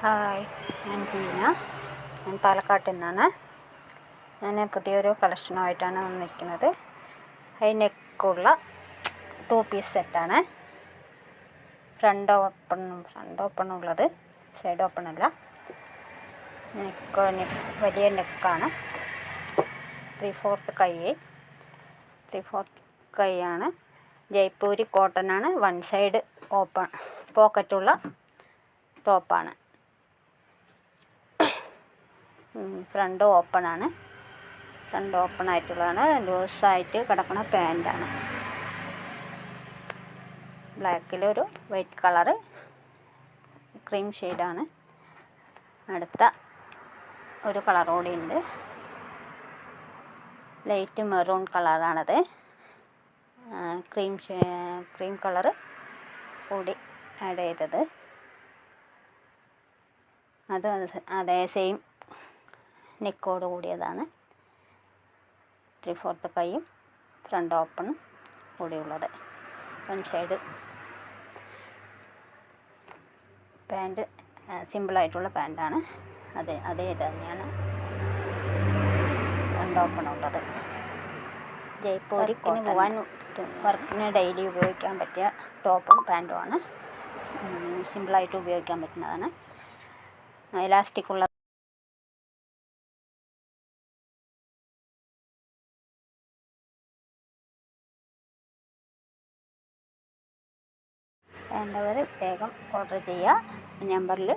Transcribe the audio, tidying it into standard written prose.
Hi, ഞാൻ ജീന. ഞാൻ പാലക്കാട്ടിൽ നിന്നാണ്. ഞാൻ പുതിയൊരു കളക്ഷനുമായിട്ടാണ് വന്നിരിക്കുന്നത്. ഹൈ നെക്കുള്ള 2 പീസ് സെറ്റാണ്. ഫ്രണ്ട് ഓപ്പൺ ഉള്ളത്, സൈഡ് ഓപ്പൺ അല്ല. വലിയ നെക്കാണ്. 3/4 കൈയാണ്. ജയ്പൂരി കോട്ടനാണ്. 1 സൈഡ് ഓപ്പൺ പോക്കറ്റുള്ള ടോപ്പാണ്. ഫ്രണ്ട് ഓപ്പണാണ്. ഫ്രണ്ട് ഓപ്പൺ ആയിട്ടുള്ളതാണ്. ലൂസായിട്ട് കിടക്കുന്ന പാൻറ്റാണ്. ബ്ലാക്കിലൊരു വൈറ്റ് കളറ്, ക്രീം ഷെയ്ഡാണ്. അടുത്ത ഒരു കളർ കൂടി ഉണ്ട്. ലൈറ്റ് മെറൂൺ കളറാണത്. ക്രീം കളറ് കൂടി ആഡ് ചെയ്തത്. അത് അതേ സെയിം നെക്കോട് കൂടിയതാണ്. 3/4 കൈയും ഫ്രണ്ട് ഓപ്പണും കൂടിയുള്ളത്. 1 സൈഡ് പാൻറ്റ്, സിമ്പിളായിട്ടുള്ള പാൻറ്റാണ്. അതേ തന്നെയാണ് ഫ്രണ്ട് ഓപ്പൺ ഉള്ളത്. ജയ്പൂരി വർക്കിന് ഡെയിലി ഉപയോഗിക്കാൻ പറ്റിയ ടോപ്പും പാൻറ്റുമാണ്. സിമ്പിളായിട്ട് ഉപയോഗിക്കാൻ പറ്റുന്നതാണ്. ഇലാസ്റ്റിക് ഉള്ള വേണ്ടവർ വേഗം ഓർഡർ ചെയ്യുക. നമ്പറിൽ